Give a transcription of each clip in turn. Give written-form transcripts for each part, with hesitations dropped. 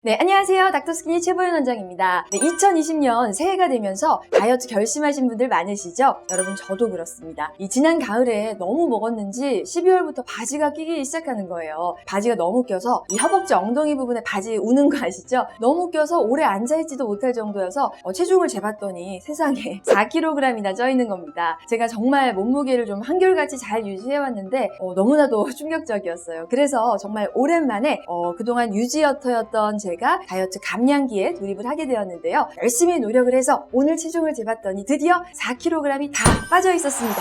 네, 안녕하세요. 닥터스키니 최보연 원장입니다. 네, 2020년 새해가 되면서 다이어트 결심하신 분들 많으시죠? 여러분, 저도 그렇습니다. 이 지난 가을에 너무 먹었는지 12월부터 바지가 끼기 시작하는 거예요. 바지가 너무 껴서 이 허벅지 엉덩이 부분에 바지 우는 거 아시죠? 너무 껴서 오래 앉아있지도 못할 정도여서 체중을 재봤더니 세상에 4kg이나 쪄 있는 겁니다. 제가 정말 몸무게를 좀 한결같이 잘 유지해왔는데 너무나도 충격적이었어요. 그래서 정말 오랜만에 그동안 유지어터였던 제가 다이어트 감량기에 돌입을 하게 되었는데요. 열심히 노력을 해서 오늘 체중을 재봤더니 드디어 4kg이 다 빠져 있었습니다.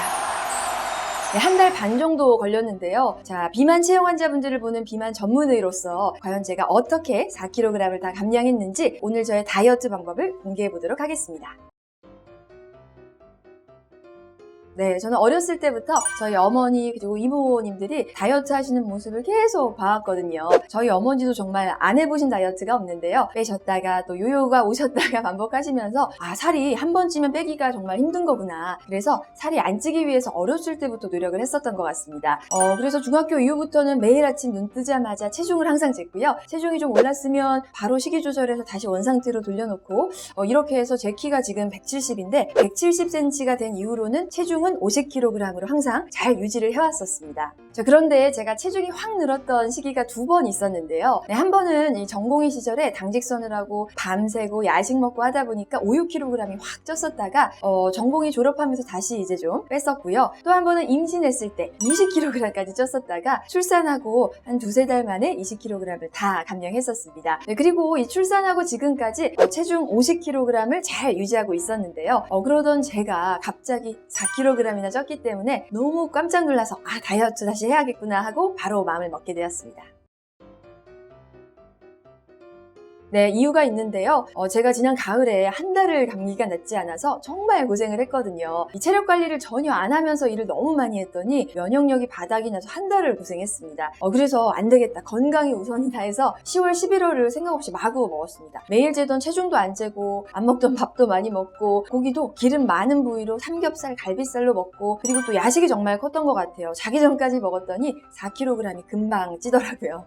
네, 한 달 반 정도 걸렸는데요. 자, 비만 체형 환자분들을 보는 비만 전문의로서 과연 제가 어떻게 4kg을 다 감량했는지 오늘 저의 다이어트 방법을 공개해 보도록 하겠습니다. 네, 저는 어렸을 때부터 저희 어머니 그리고 이모님들이 다이어트 하시는 모습을 계속 봐왔거든요. 저희 어머니도 정말 안 해보신 다이어트가 없는데요. 빼셨다가 또 요요가 오셨다가 반복하시면서 살이 한 번 찌면 빼기가 정말 힘든 거구나. 그래서 살이 안 찌기 위해서 어렸을 때부터 노력을 했었던 것 같습니다. 그래서 중학교 이후부터는 매일 아침 눈 뜨자마자 체중을 항상 쟀고요. 체중이 좀 올랐으면 바로 식이 조절해서 다시 원상태로 돌려놓고 이렇게 해서 제 키가 지금 170인데 170cm가 된 이후로는 체중은 50kg으로 항상 잘 유지를 해왔었습니다. 자, 그런데 제가 체중이 확 늘었던 시기가 두 번 있었는데요. 네, 한 번은 이 전공의 시절에 당직선을 하고 밤새고 야식 먹고 하다 보니까 5, 6kg이 확 쪘었다가 전공의 졸업하면서 다시 이제 좀 뺐었고요. 또 한 번은 임신했을 때 20kg까지 쪘었다가 출산하고 한 두세 달 만에 20kg을 다 감량했었습니다. 네, 그리고 이 출산하고 지금까지 체중 50kg을 잘 유지하고 있었는데요. 그러던 제가 갑자기 4kg이나 쪘기 때문에 너무 깜짝 놀라서 다이어트 다시 해야겠구나 하고 바로 마음을 먹게 되었습니다. 네, 이유가 있는데요. 제가 지난 가을에 한 달을 감기가 낫지 않아서 정말 고생을 했거든요. 이 체력 관리를 전혀 안 하면서 일을 너무 많이 했더니 면역력이 바닥이 나서 한 달을 고생했습니다. 그래서 안 되겠다. 건강이 우선이다 해서 10월, 11월을 생각 없이 마구 먹었습니다. 매일 재던 체중도 안 재고 안 먹던 밥도 많이 먹고 고기도 기름 많은 부위로 삼겹살, 갈비살로 먹고 그리고 또 야식이 정말 컸던 것 같아요. 자기 전까지 먹었더니 4kg이 금방 찌더라고요.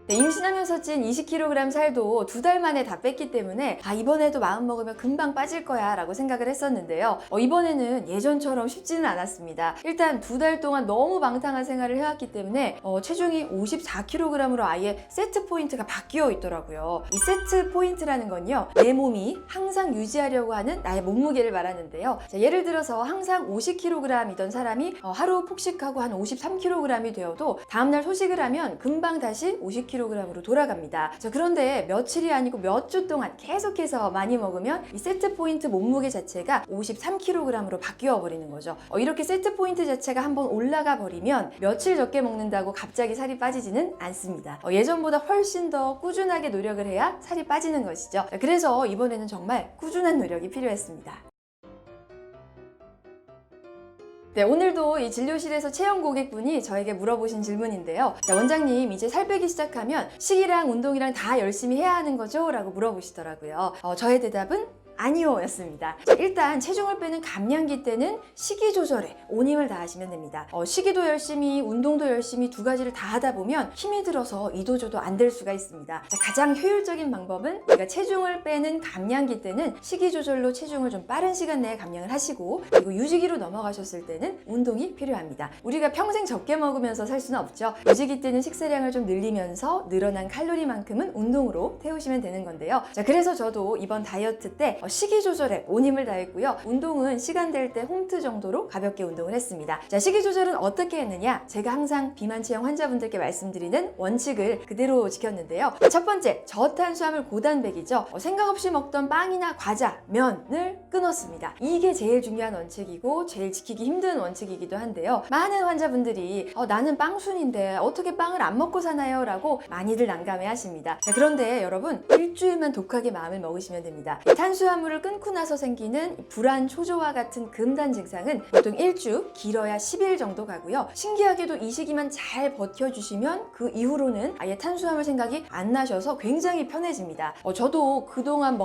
네, 임신하면서 찐 20kg 살도 두 달 만에 다 뺐기 때문에 이번에도 마음먹으면 금방 빠질 거야 라고 생각을 했었는데요. 이번에는 예전처럼 쉽지는 않았습니다. 일단 두 달 동안 너무 방탕한 생활을 해왔기 때문에 체중이 54kg으로 아예 세트 포인트가 바뀌어 있더라고요. 이 세트 포인트라는 건요, 내 몸이 항상 유지하려고 하는 나의 몸무게를 말하는데요. 자, 예를 들어서 항상 50kg이던 사람이 하루 폭식하고 한 53kg이 되어도 다음날 소식을 하면 금방 다시 50kg으로 돌아갑니다. 자, 그런데 며칠이 아니고 몇 주 동안 계속해서 많이 먹으면 이 세트 포인트 몸무게 자체가 53kg으로 바뀌어 버리는 거죠. 이렇게 세트 포인트 자체가 한번 올라가 버리면 며칠 적게 먹는다고 갑자기 살이 빠지지는 않습니다. 예전보다 훨씬 더 꾸준하게 노력을 해야 살이 빠지는 것이죠. 그래서 이번에는 정말 꾸준한 노력이 필요했습니다. 네, 오늘도 이 진료실에서 체형 고객분이 저에게 물어보신 질문인데요. 자, 원장님, 이제 살 빼기 시작하면 식이랑 운동이랑 다 열심히 해야 하는 거죠? 라고 물어보시더라고요. 저의 대답은 아니요 였습니다. 자, 일단 체중을 빼는 감량기 때는 식이 조절에 온 힘을 다하시면 됩니다. 식이도 열심히 운동도 열심히 두 가지를 다 하다 보면 힘이 들어서 이도저도 안 될 수가 있습니다. 자, 가장 효율적인 방법은 우리가 체중을 빼는 감량기 때는 식이 조절로 체중을 좀 빠른 시간 내에 감량을 하시고 그리고 유지기로 넘어가셨을 때는 운동이 필요합니다. 우리가 평생 적게 먹으면서 살 수는 없죠. 유지기 때는 식사량을 좀 늘리면서 늘어난 칼로리만큼은 운동으로 태우시면 되는 건데요. 자, 그래서 저도 이번 다이어트 때 식이 조절에 온 힘을 다했고요. 운동은 시간 될 때 홈트 정도로 가볍게 운동을 했습니다. 자, 식이 조절은 어떻게 했느냐? 제가 항상 비만 체형 환자분들께 말씀드리는 원칙을 그대로 지켰는데요. 첫 번째, 저탄수화물 고단백이죠. 생각 없이 먹던 빵이나 과자, 면을 끊었습니다. 이게 제일 중요한 원칙이고 제일 지키기 힘든 원칙이기도 한데요. 많은 환자분들이 나는 빵순인데 어떻게 빵을 안 먹고 사나요? 라고 많이들 난감해 하십니다. 자, 그런데 여러분, 일주일만 독하게 마음을 먹으시면 됩니다. 탄수화물 탄수화물을 끊고 나서 생기는 불안, 초조와 같은 금단 증상은 보통 1주, 길어야 10일 정도 가고요. 신기하게도 이 시기만 잘 버텨주시면 그 이후로는 아예 탄수화물 생각이 안 나셔서 굉장히 편해집니다. 저도 그동안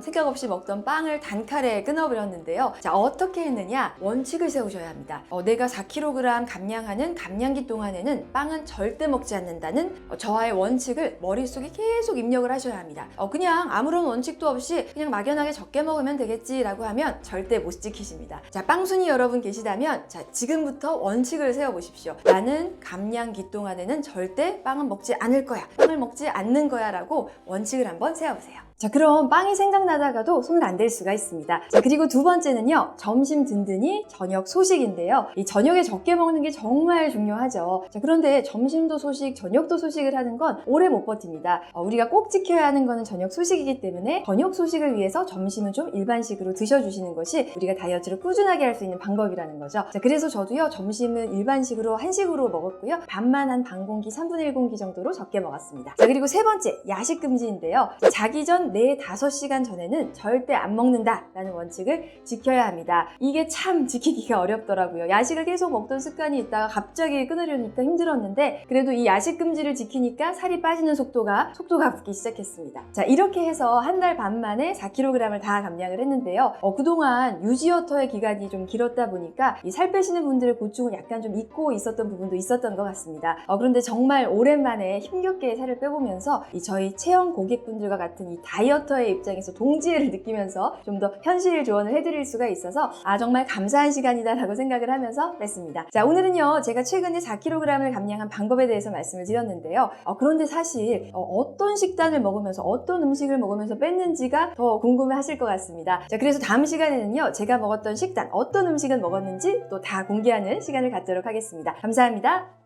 생각 없이 먹던 빵을 단칼에 끊어버렸는데요. 자, 어떻게 했느냐? 원칙을 세우셔야 합니다. 내가 4kg 감량하는 감량기 동안에는 빵은 절대 먹지 않는다는 저와의 원칙을 머릿속에 계속 입력을 하셔야 합니다. 그냥 아무런 원칙도 없이 그냥 막연하게 적게 먹으면 되겠지라고 하면 절대 못 지키십니다. 자, 빵순이 여러분 계시다면 자, 지금부터 원칙을 세워보십시오. 나는 감량기 동안에는 절대 빵은 먹지 않을 거야. 빵을 먹지 않는 거야 라고 원칙을 한번 세워보세요. 자, 그럼 빵이 생각나다가도 손을 안 댈 수가 있습니다. 자, 그리고 두 번째는요, 점심 든든히 저녁 소식인데요. 이 저녁에 적게 먹는 게 정말 중요하죠. 자, 그런데 점심도 소식, 저녁도 소식을 하는 건 오래 못 버팁니다. 우리가 꼭 지켜야 하는 거는 저녁 소식이기 때문에 저녁 소식을 위해서 점심은 좀 일반식으로 드셔주시는 것이 우리가 다이어트를 꾸준하게 할 수 있는 방법이라는 거죠. 자, 그래서 저도요, 점심은 일반식으로 한식으로 먹었고요. 밥만 한 반 공기, 3분의 1 공기 정도로 적게 먹었습니다. 자, 그리고 세 번째, 야식 금지인데요. 자기 전 4-5시간 전에는 절대 안 먹는다라는 원칙을 지켜야 합니다. 이게 참 지키기가 어렵더라고요. 야식을 계속 먹던 습관이 있다가 갑자기 끊으려니까 힘들었는데 그래도 이 야식 금지를 지키니까 살이 빠지는 속도가 붙기 시작했습니다. 자, 이렇게 해서 한 달 반 만에 4kg을 다 감량을 했는데요. 그동안 유지어터의 기간이 좀 길었다 보니까 이 살 빼시는 분들의 고충을 약간 좀 잊고 있었던 부분도 있었던 것 같습니다. 그런데 정말 오랜만에 힘겹게 살을 빼보면서 이 저희 체형 고객분들과 같은 이 다이어터의 입장에서 동지애를 느끼면서 좀 더 현실 조언을 해드릴 수가 있어서 정말 감사한 시간이다 라고 생각을 하면서 뺐습니다. 자, 오늘은요, 제가 최근에 4kg을 감량한 방법에 대해서 말씀을 드렸는데요. 그런데 사실 어떤 식단을 먹으면서 어떤 음식을 먹으면서 뺐는지가 더 궁금해 하실 것 같습니다. 자, 그래서 다음 시간에는요, 제가 먹었던 식단, 어떤 음식을 먹었는지 또 다 공개하는 시간을 갖도록 하겠습니다. 감사합니다.